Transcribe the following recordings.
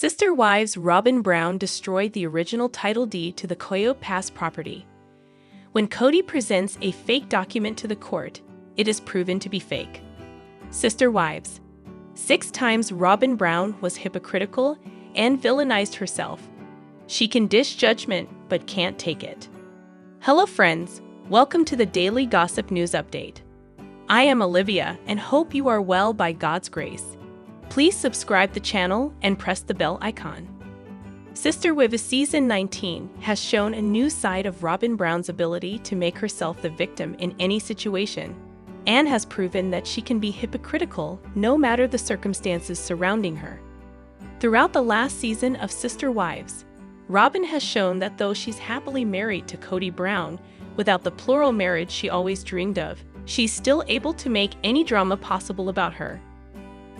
Sister Wives Robyn Brown destroyed the original title deed to the Coyote Pass property. When Kody presents a fake document to the court, it is proven to be fake. Sister Wives. 6 times Robyn Brown was hypocritical and villainized herself. She can dish judgment but can't take it. Hello friends, welcome to the Daily Gossip News Update. I am Olivia and hope you are well by God's grace. Please subscribe the channel and press the bell icon. Sister Wives Season 19 has shown a new side of Robyn Brown's ability to make herself the victim in any situation, and has proven that she can be hypocritical no matter the circumstances surrounding her. Throughout the last season of Sister Wives, Robyn has shown that though she's happily married to Kody Brown, without the plural marriage she always dreamed of, she's still able to make any drama possible about her.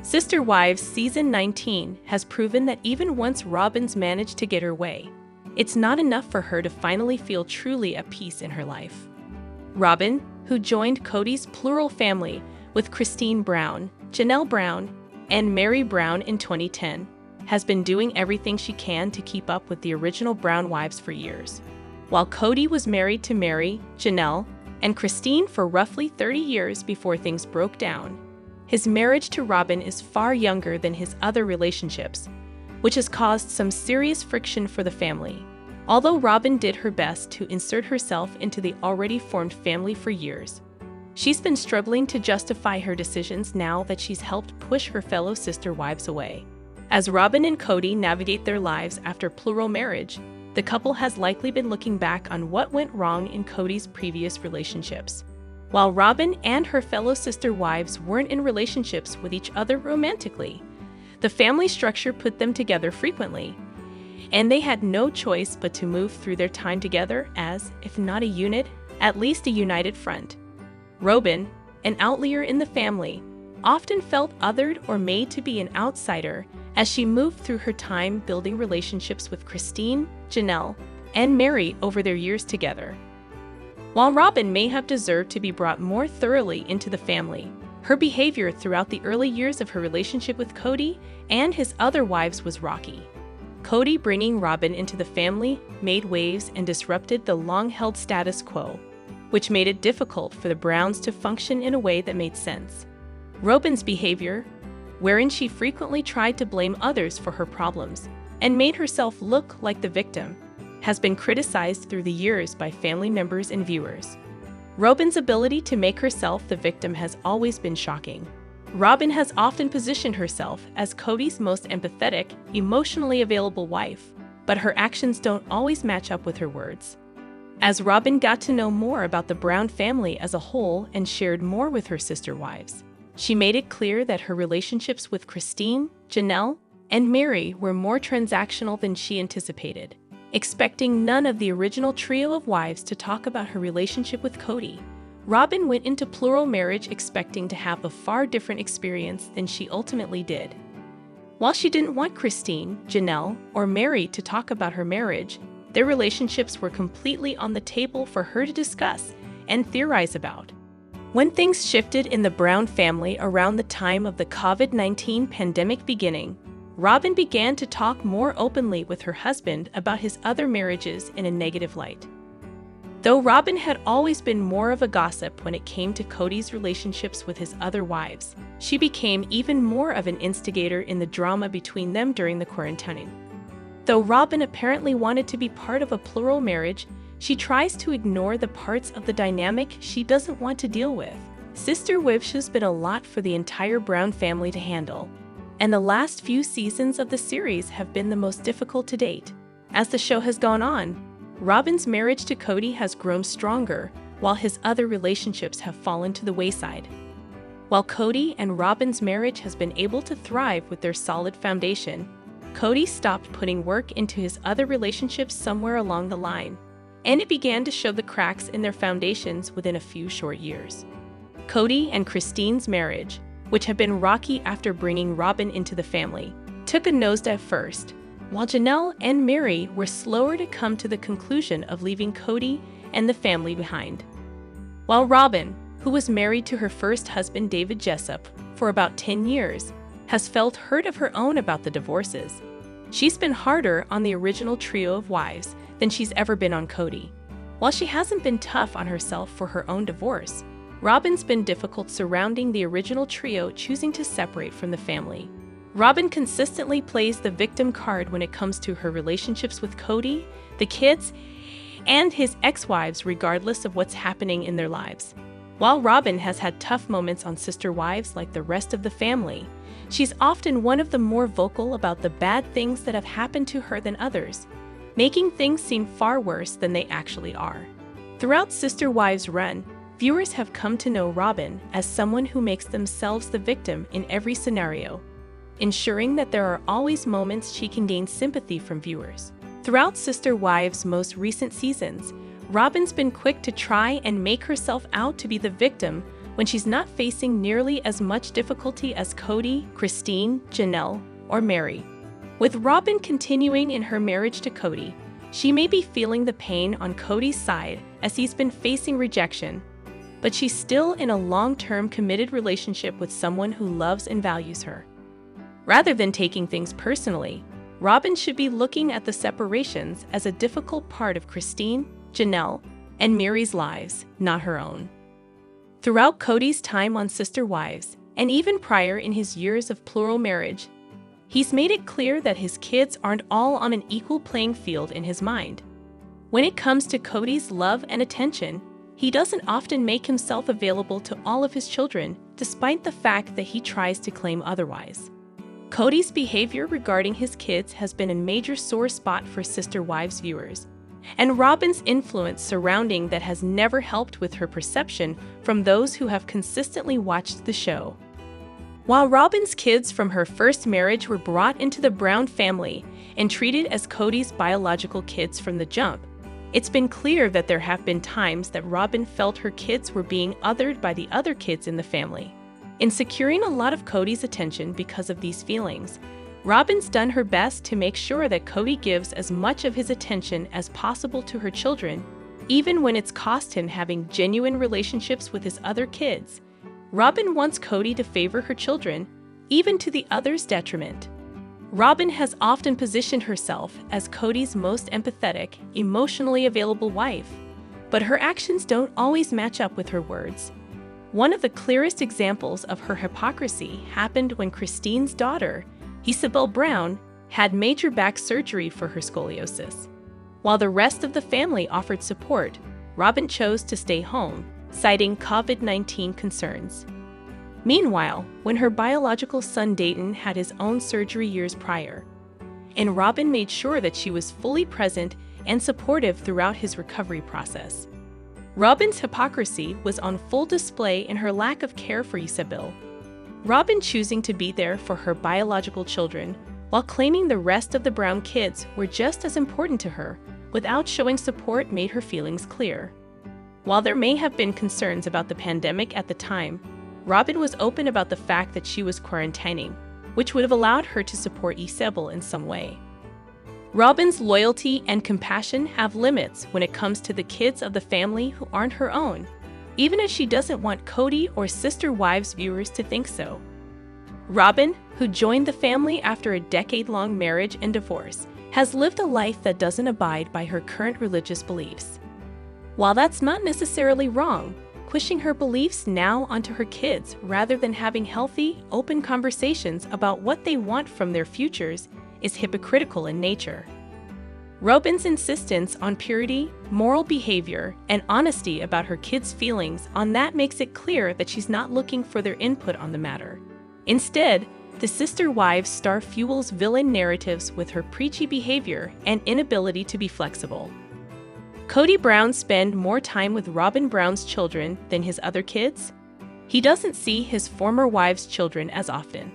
Sister Wives Season 19 has proven that even once Robyn's managed to get her way, it's not enough for her to finally feel truly at peace in her life. Robyn, who joined Kody's plural family with Kody Brown, Janelle Brown, and Mary Brown in 2010, has been doing everything she can to keep up with the original Brown wives for years. While Kody was married to Mary, Janelle, and Kody for roughly 30 years before things broke down, his marriage to Robyn is far younger than his other relationships, which has caused some serious friction for the family. Although Robyn did her best to insert herself into the already formed family for years, she's been struggling to justify her decisions now that she's helped push her fellow sister wives away. As Robyn and Kody navigate their lives after plural marriage, the couple has likely been looking back on what went wrong in Kody's previous relationships. While Robyn and her fellow sister wives weren't in relationships with each other romantically, the family structure put them together frequently, and they had no choice but to move through their time together as, if not a unit, at least a united front. Robyn, an outlier in the family, often felt othered or made to be an outsider as she moved through her time building relationships with Kody, Janelle, and Mary over their years together. While Robyn may have deserved to be brought more thoroughly into the family, her behavior throughout the early years of her relationship with Kody and his other wives was rocky. Kody bringing Robyn into the family made waves and disrupted the long-held status quo, which made it difficult for the Browns to function in a way that made sense. Robyn's behavior, wherein she frequently tried to blame others for her problems and made herself look like the victim, has been criticized through the years by family members and viewers. Robyn's ability to make herself the victim has always been shocking. Robyn has often positioned herself as Kody's most empathetic, emotionally available wife, but her actions don't always match up with her words. As Robyn got to know more about the Brown family as a whole and shared more with her sister wives, she made it clear that her relationships with Kody, Janelle, and Mary were more transactional than she anticipated. Expecting none of the original trio of wives to talk about her relationship with Kody, Robyn went into plural marriage expecting to have a far different experience than she ultimately did. While she didn't want Kody, Janelle, or Mary to talk about her marriage, their relationships were completely on the table for her to discuss and theorize about. When things shifted in the Brown family around the time of the COVID-19 pandemic beginning, Robyn began to talk more openly with her husband about his other marriages in a negative light. Though Robyn had always been more of a gossip when it came to Kody's relationships with his other wives, she became even more of an instigator in the drama between them during the quarantine. Though Robyn apparently wanted to be part of a plural marriage, she tries to ignore the parts of the dynamic she doesn't want to deal with. Sister Wives has been a lot for the entire Brown family to handle, and the last few seasons of the series have been the most difficult to date. As the show has gone on, Robyn's marriage to Kody has grown stronger, while his other relationships have fallen to the wayside. While Kody and Robyn's marriage has been able to thrive with their solid foundation, Kody stopped putting work into his other relationships somewhere along the line, and it began to show the cracks in their foundations within a few short years. Kody and Kody's marriage, which had been rocky after bringing Robyn into the family, took a nosedive first, while Janelle and Mary were slower to come to the conclusion of leaving Kody and the family behind. While Robyn, who was married to her first husband David for about 10 years, has felt hurt of her own about the divorces, She's been harder on the original trio of wives than she's ever been on Kody. While she hasn't been tough on herself for her own divorce, Robyn's been difficult surrounding the original trio choosing to separate from the family. Robyn consistently plays the victim card when it comes to her relationships with Kody, the kids, and his ex-wives regardless of what's happening in their lives. While Robyn has had tough moments on sister wives like the rest of the family, she's often one of the more vocal about the bad things that have happened to her than others, making things seem far worse than they actually are. Throughout Sister Wives' run, viewers have come to know Robyn as someone who makes themselves the victim in every scenario, ensuring that there are always moments she can gain sympathy from viewers. Throughout Sister Wives' most recent seasons, Robyn's been quick to try and make herself out to be the victim when she's not facing nearly as much difficulty as Kody, Christine, Janelle, or Meri. With Robyn continuing in her marriage to Kody, she may be feeling the pain on Kody's side as he's been facing rejection, but she's still in a long-term committed relationship with someone who loves and values her. Rather than taking things personally, Robyn should be looking at the separations as a difficult part of Christine, Janelle, and Meri's lives, not her own. Throughout Kody's time on Sister Wives, and even prior in his years of plural marriage, he's made it clear that his kids aren't all on an equal playing field in his mind. When it comes to Kody's love and attention, he doesn't often make himself available to all of his children, despite the fact that he tries to claim otherwise. Kody's behavior regarding his kids has been a major sore spot for Sister Wives viewers, and Robyn's influence surrounding that has never helped with her perception from those who have consistently watched the show. While Robyn's kids from her first marriage were brought into the Brown family and treated as Kody's biological kids from the jump, it's been clear that there have been times that Robyn felt her kids were being othered by the other kids in the family. In securing a lot of Kody's attention because of these feelings, Robyn's done her best to make sure that Kody gives as much of his attention as possible to her children, even when it's cost him having genuine relationships with his other kids. Robyn wants Kody to favor her children, even to the others' detriment. Robyn has often positioned herself as Kody's most empathetic, emotionally available wife, but her actions don't always match up with her words. One of the clearest examples of her hypocrisy happened when Christine's daughter, Isabel Brown, had major back surgery for her scoliosis. While the rest of the family offered support, Robyn chose to stay home, citing COVID-19 concerns. Meanwhile, when her biological son Dayton had his own surgery years prior, and Robyn made sure that she was fully present and supportive throughout his recovery process. Robyn's hypocrisy was on full display in her lack of care for Isabel. Robyn choosing to be there for her biological children while claiming the rest of the Brown kids were just as important to her, without showing support made her feelings clear. While there may have been concerns about the pandemic at the time, Robyn was open about the fact that she was quarantining, which would have allowed her to support Isabel in some way. Robyn's loyalty and compassion have limits when it comes to the kids of the family who aren't her own, even if she doesn't want Kody or Sister Wives viewers to think so. Robyn, who joined the family after a decade-long marriage and divorce, has lived a life that doesn't abide by her current religious beliefs. While that's not necessarily wrong, pushing her beliefs now onto her kids rather than having healthy, open conversations about what they want from their futures is hypocritical in nature. Robyn's insistence on purity, moral behavior, and honesty about her kids' feelings on that makes it clear that she's not looking for their input on the matter. Instead, the Sister Wives star fuels villain narratives with her preachy behavior and inability to be flexible. Kody Brown spend more time with Robyn Brown's children than his other kids? He doesn't see his former wives' children as often.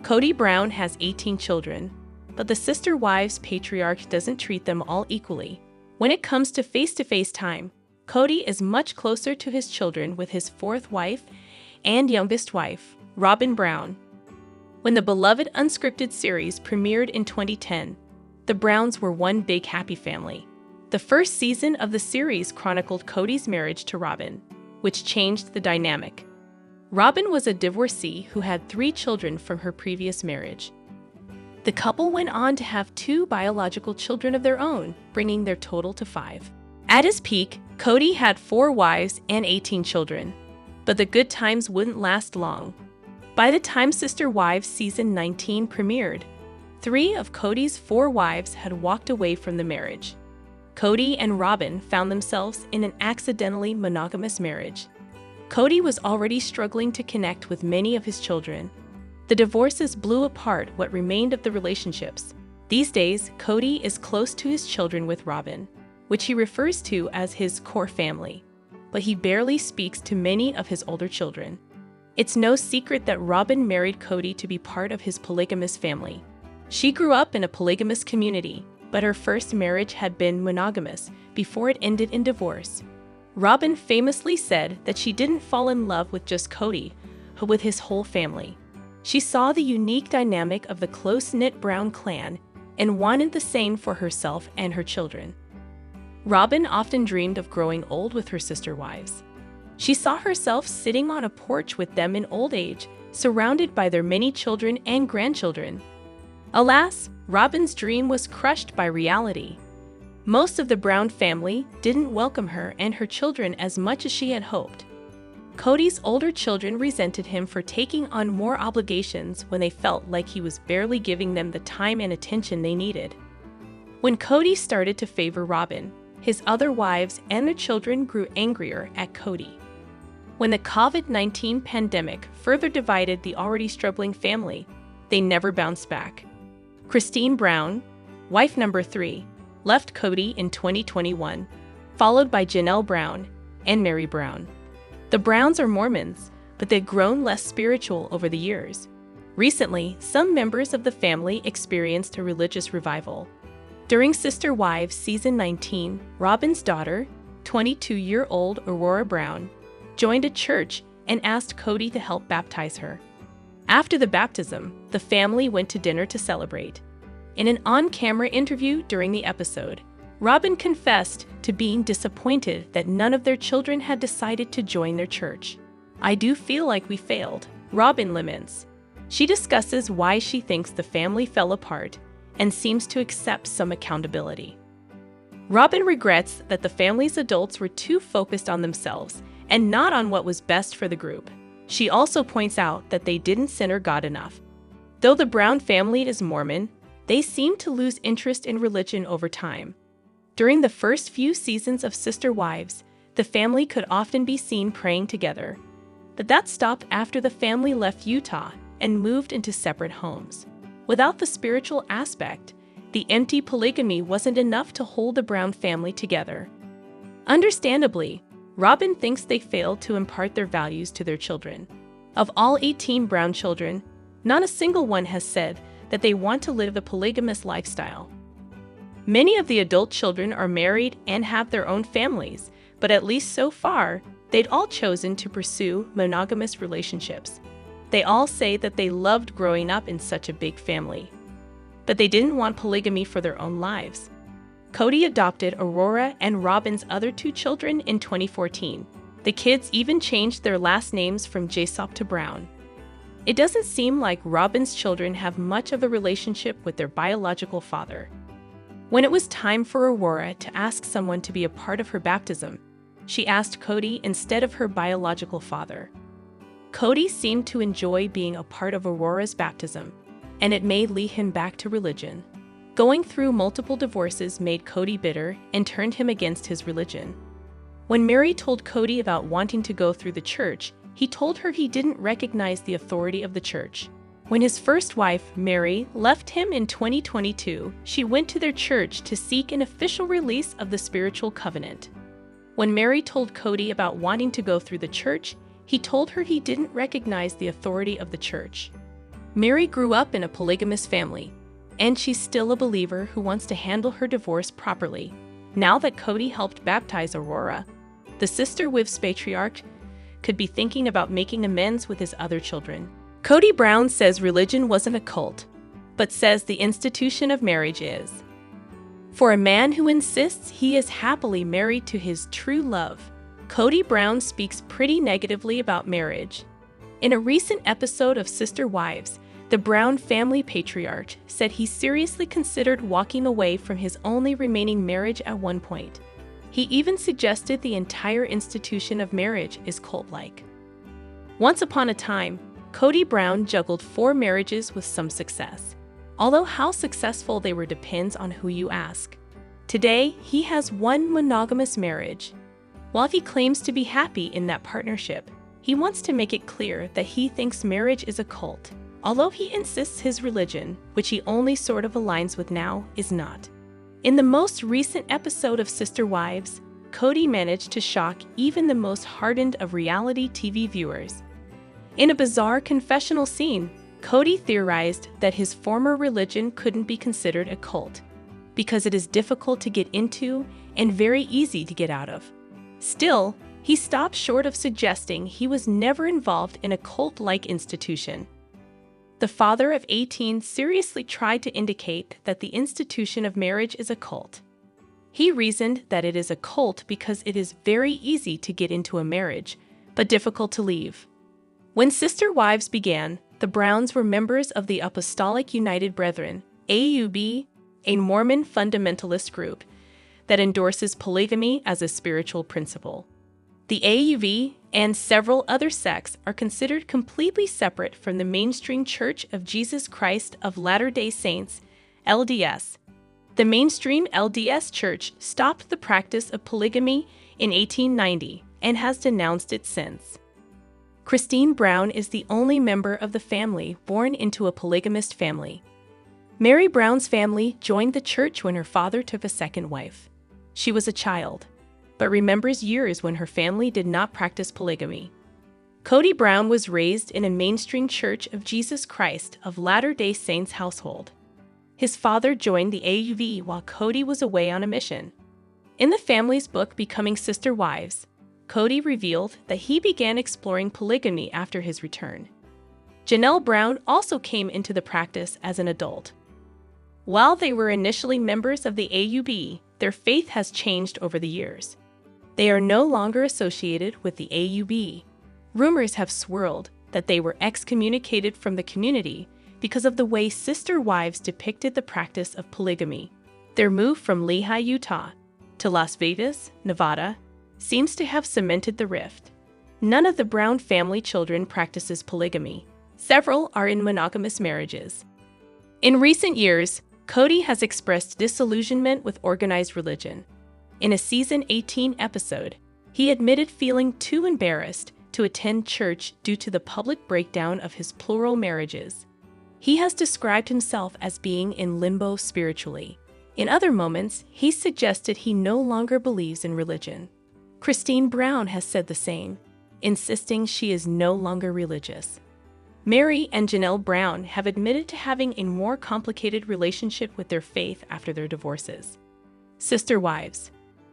Kody Brown has 18 children, but the Sister Wives patriarch doesn't treat them all equally. When it comes to face-to-face time, Kody is much closer to his children with his fourth wife and youngest wife, Robyn Brown. When the beloved unscripted series premiered in 2010, the Browns were one big happy family. The first season of the series chronicled Kody's marriage to Robyn, which changed the dynamic. Robyn was a divorcee who had 3 children from her previous marriage. The couple went on to have 2 biological children of their own, bringing their total to 5. At his peak, Kody had 4 wives and 18 children. But the good times wouldn't last long. By the time Sister Wives Season 19 premiered, 3 of Kody's 4 wives had walked away from the marriage. Kody and Robyn found themselves in an accidentally monogamous marriage. Kody was already struggling to connect with many of his children. The divorces blew apart what remained of the relationships. These days, Kody is close to his children with Robyn, which he refers to as his core family, but he barely speaks to many of his older children. It's no secret that Robyn married Kody to be part of his polygamous family. She grew up in a polygamous community, but her first marriage had been monogamous before it ended in divorce. Robyn famously said that she didn't fall in love with just Kody, but with his whole family. She saw the unique dynamic of the close-knit Brown clan and wanted the same for herself and her children. Robyn often dreamed of growing old with her sister wives. She saw herself sitting on a porch with them in old age, surrounded by their many children and grandchildren. Alas, Robyn's dream was crushed by reality. Most of the Brown family didn't welcome her and her children as much as she had hoped. Kody's older children resented him for taking on more obligations when they felt like he was barely giving them the time and attention they needed. When Kody started to favor Robyn, his other wives and their children grew angrier at Kody. When the COVID-19 pandemic further divided the already struggling family, they never bounced back. Christine Brown, wife number 3, left Kody in 2021, followed by Janelle Brown and Mary Brown. The Browns are Mormons, but they've grown less spiritual over the years. Recently, some members of the family experienced a religious revival. During Sister Wives Season 19, Robyn's daughter, 22-year-old Aurora Brown, joined a church and asked Kody to help baptize her. After the baptism, the family went to dinner to celebrate. In an on-camera interview during the episode, Robyn confessed to being disappointed that none of their children had decided to join their church. "I do feel like we failed," Robyn laments. She discusses why she thinks the family fell apart and seems to accept some accountability. Robyn regrets that the family's adults were too focused on themselves and not on what was best for the group. She also points out that they didn't center God enough. Though the Brown family is Mormon, they seem to lose interest in religion over time. During the first few seasons of Sister Wives, the family could often be seen praying together. But that stopped after the family left Utah and moved into separate homes. Without the spiritual aspect, the empty polygamy wasn't enough to hold the Brown family together. Understandably, Robyn thinks they failed to impart their values to their children. Of all 18 Brown children, not a single one has said that they want to live a polygamous lifestyle. Many of the adult children are married and have their own families, but at least so far, they'd all chosen to pursue monogamous relationships. They all say that they loved growing up in such a big family, but they didn't want polygamy for their own lives. Kody adopted Aurora and Robyn's other 2 children in 2014. The kids even changed their last names from Jesop to Brown. It doesn't seem like Robyn's children have much of a relationship with their biological father. When it was time for Aurora to ask someone to be a part of her baptism, she asked Kody instead of her biological father. Kody seemed to enjoy being a part of Aurora's baptism, and it may lead him back to religion. Going through multiple divorces made Kody bitter and turned him against his religion. When Mary told Kody about wanting to go through the church, he told her he didn't recognize the authority of the church. When his first wife, Mary, left him in 2022, she went to their church to seek an official release of the spiritual covenant. When Mary told Kody about wanting to go through the church, he told her he didn't recognize the authority of the church. Mary grew up in a polygamous family, and she's still a believer who wants to handle her divorce properly. Now that Kody helped baptize Aurora, the Sister Wives patriarch could be thinking about making amends with his other children. Kody Brown says religion wasn't a cult, but says the institution of marriage is. For a man who insists he is happily married to his true love, Kody Brown speaks pretty negatively about marriage. In a recent episode of Sister Wives, The Brown family patriarch said he seriously considered walking away from his only remaining marriage at one point. He even suggested the entire institution of marriage is cult-like. Once upon a time, Kody Brown juggled 4 marriages with some success. Although how successful they were depends on who you ask. Today, he has one monogamous marriage. While he claims to be happy in that partnership, he wants to make it clear that he thinks marriage is a cult, although he insists his religion, which he only sort of aligns with now, is not. In the most recent episode of Sister Wives, Kody managed to shock even the most hardened of reality TV viewers. In a bizarre confessional scene, Kody theorized that his former religion couldn't be considered a cult, because it is difficult to get into and very easy to get out of. Still, he stopped short of suggesting he was never involved in a cult-like institution. The father of 18 seriously tried to indicate that the institution of marriage is a cult. He reasoned that it is a cult because it is very easy to get into a marriage, but difficult to leave. When Sister Wives began, the Browns were members of the Apostolic United Brethren, AUB, a Mormon fundamentalist group that endorses polygamy as a spiritual principle. The AUV and several other sects are considered completely separate from the mainstream Church of Jesus Christ of Latter-day Saints, LDS. The mainstream LDS Church stopped the practice of polygamy in 1890 and has denounced it since. Kody Brown is the only member of the family born into a polygamist family. Mary Brown's family joined the church when her father took a second wife. She was a child, but remembers years when her family did not practice polygamy. Kody Brown was raised in a mainstream Church of Jesus Christ of Latter-day Saints household. His father joined the AUV while Kody was away on a mission. In the family's book Becoming Sister Wives, Kody revealed that he began exploring polygamy after his return. Janelle Brown also came into the practice as an adult. While they were initially members of the AUB, their faith has changed over the years. They are no longer associated with the AUB. Rumors have swirled that they were excommunicated from the community because of the way Sister Wives depicted the practice of polygamy. Their move from Lehi, Utah, to Las Vegas, Nevada, seems to have cemented the rift. None of the Brown family children practices polygamy. Several are in monogamous marriages. In recent years, Kody has expressed disillusionment with organized religion. In a season 18 episode, he admitted feeling too embarrassed to attend church due to the public breakdown of his plural marriages. He has described himself as being in limbo spiritually. In other moments, he suggested he no longer believes in religion. Kody Brown has said the same, insisting she is no longer religious. Mary and Janelle Brown have admitted to having a more complicated relationship with their faith after their divorces. Sister Wives.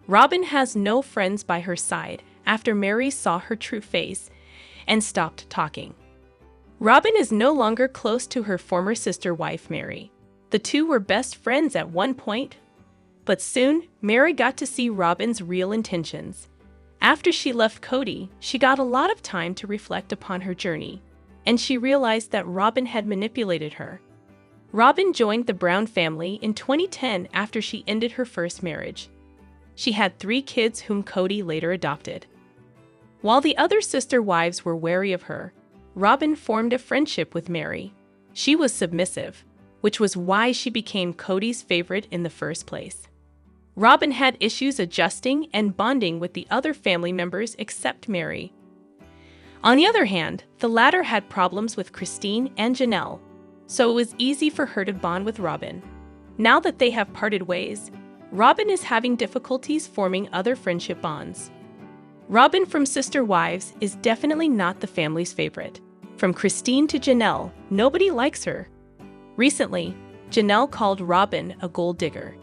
Robyn has no friends by her side after Mary saw her true face and stopped talking. Robyn is no longer close to her former sister wife, Mary. The two were best friends at one point, but soon Mary got to see Robyn's real intentions. After she left Kody, she got a lot of time to reflect upon her journey, and she realized that Robyn had manipulated her. Robyn joined the Brown family in 2010 after she ended her first marriage. She had 3 kids whom Kody later adopted. While the other sister wives were wary of her, Robyn formed a friendship with Mary. She was submissive, which was why she became Kody's favorite in the first place. Robyn had issues adjusting and bonding with the other family members except Mary. On the other hand, the latter had problems with Kody and Janelle, so it was easy for her to bond with Robyn. Now that they have parted ways, Robyn is having difficulties forming other friendship bonds. Robyn from Sister Wives is definitely not the family's favorite. From Kody to Janelle, nobody likes her. Recently, Janelle called Robyn a gold digger.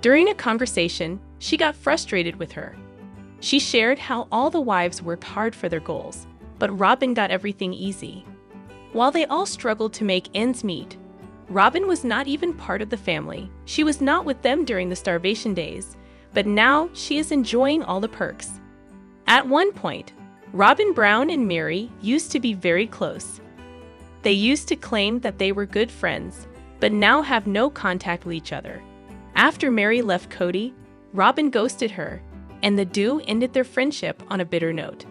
During a conversation, she got frustrated with her. She shared how all the wives worked hard for their goals, but Robyn got everything easy. While they all struggled to make ends meet, Robyn was not even part of the family. She was not with them during the starvation days, but now she is enjoying all the perks. At one point, Robyn Brown and Mary used to be very close. They used to claim that they were good friends, but now have no contact with each other. After Meri left Kody, Robyn ghosted her, and the duo ended their friendship on a bitter note.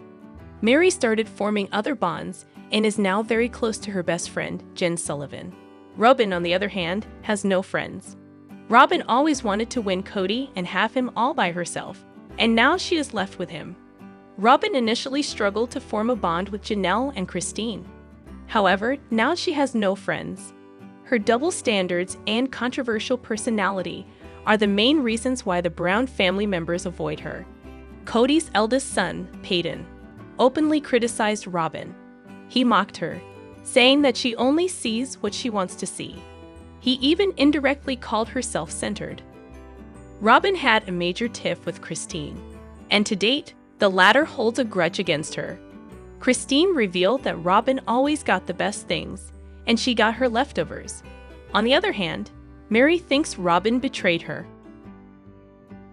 Meri started forming other bonds and is now very close to her best friend, Jen Sullivan. Robyn, on the other hand, has no friends. Robyn always wanted to win Kody and have him all by herself, and now she is left with him. Robyn initially struggled to form a bond with Janelle and Christine. However, now she has no friends. Her double standards and controversial personality are the main reasons why the Brown family members avoid her. Kody's eldest son, Peyton, openly criticized Robyn. He mocked her, saying that she only sees what she wants to see. He even indirectly called her self-centered. Robyn had a major tiff with Christine, and to date, the latter holds a grudge against her. Christine revealed that Robyn always got the best things, and she got her leftovers. On the other hand, Meri thinks Robyn betrayed her.